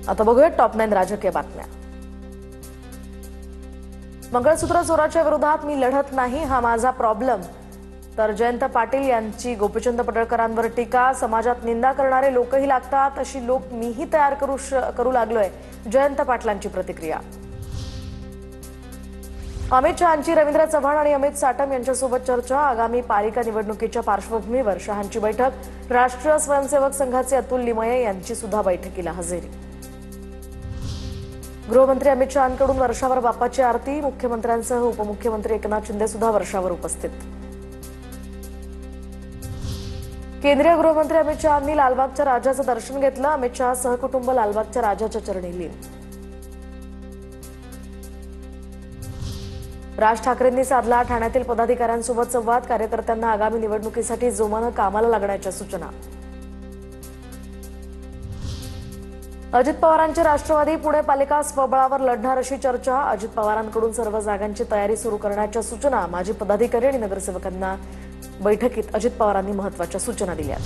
आता बघूया टॉप 9 राजकीय बातम्या। मंगळसूत्र चोराच्या विरोधात मी लढत नाही, हा माझा प्रॉब्लेम। तर जयंत पाटील यांची गोपीचंद पडळकरांवर टीका। समाजात निंदा करणारे लोकही लागतात, अशी लोक मीही तयार करू लागलोय, जयंत पाटलांची प्रतिक्रिया। अमित शहांची रवींद्र चव्हाण आणि अमित साटम यांच्यासोबत चर्चा। आगामी पालिका निवडणुकीच्या पार्श्वभूमीवर शहांची बैठक। राष्ट्रीय स्वयंसेवक संघाचे अतुल लिमये यांची सुद्धा बैठकीला हजेरी। गृहमंत्री अमित शहांकडून वर्षावर बाप्पाची आरती। मुख्यमंत्र्यांसह उपमुख्यमंत्री एकनाथ शिंदे सुद्धा वर्षावर उपस्थित। केंद्रीय गृहमंत्री अमित शहांनी लालबागच्या राजाचं दर्शन घेतलं। अमित शहा सहकुटुंब लालबागच्या राजाच्या चरणी लीन। राज ठाकरेंनी साधला ठाण्यातील पदाधिकाऱ्यांसोबत संवाद। कार्यकर्त्यांना आगामी निवडणुकीसाठी जोमानं कामाला लागण्याच्या सूचना। अजित पवारांची राष्ट्रवादी पुणे पालिका स्वबळावर लढणार अशी चर्चा। अजित पवारांकडून सर्व जागांची तयारी सुरू करण्याच्या सूचना। माजी पदाधिकारी आणि नगरसेवकांना बैठकीत अजित पवारांनी महत्त्वाच्या सूचना दिल्या।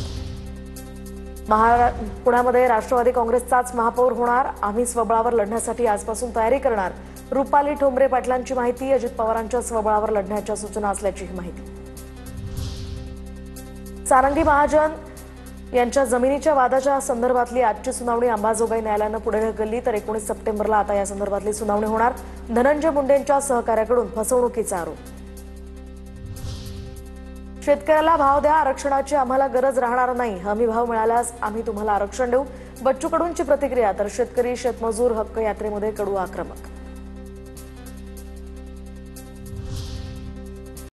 पुण्यामध्ये राष्ट्रवादी काँग्रेसचाच महापौर होणार। आम्ही स्वबळावर लढण्यासाठी आजपासून तयारी करणार। रुपाली ठोंबरे पाटलांची माहिती। अजित पवारांच्या स्वबळावर लढण्याच्या सूचना असल्याची माहिती। सारंगी महाजन यांच्या जमिनीच्या वादाच्या संदर्भातली आजची सुनावणी अंबाजोगाई न्यायालयानं पुढे ढकलली। तर 19 सप्टेंबरला आता या संदर्भातली सुनावणी होणार। धनंजय मुंडेंच्या सहकार्याकडून फसवणुकीचा आरोप। शेतकऱ्याला भाव द्या, आरक्षणाची आम्हाला गरज राहणार नाही। हमी भाव मिळाल्यास आम्ही तुम्हाला आरक्षण देऊ। बच्चू कडूंची प्रतिक्रिया। तर शेतकरी शेतमजूर हक्क यात्रेमध्ये कडू आक्रमक।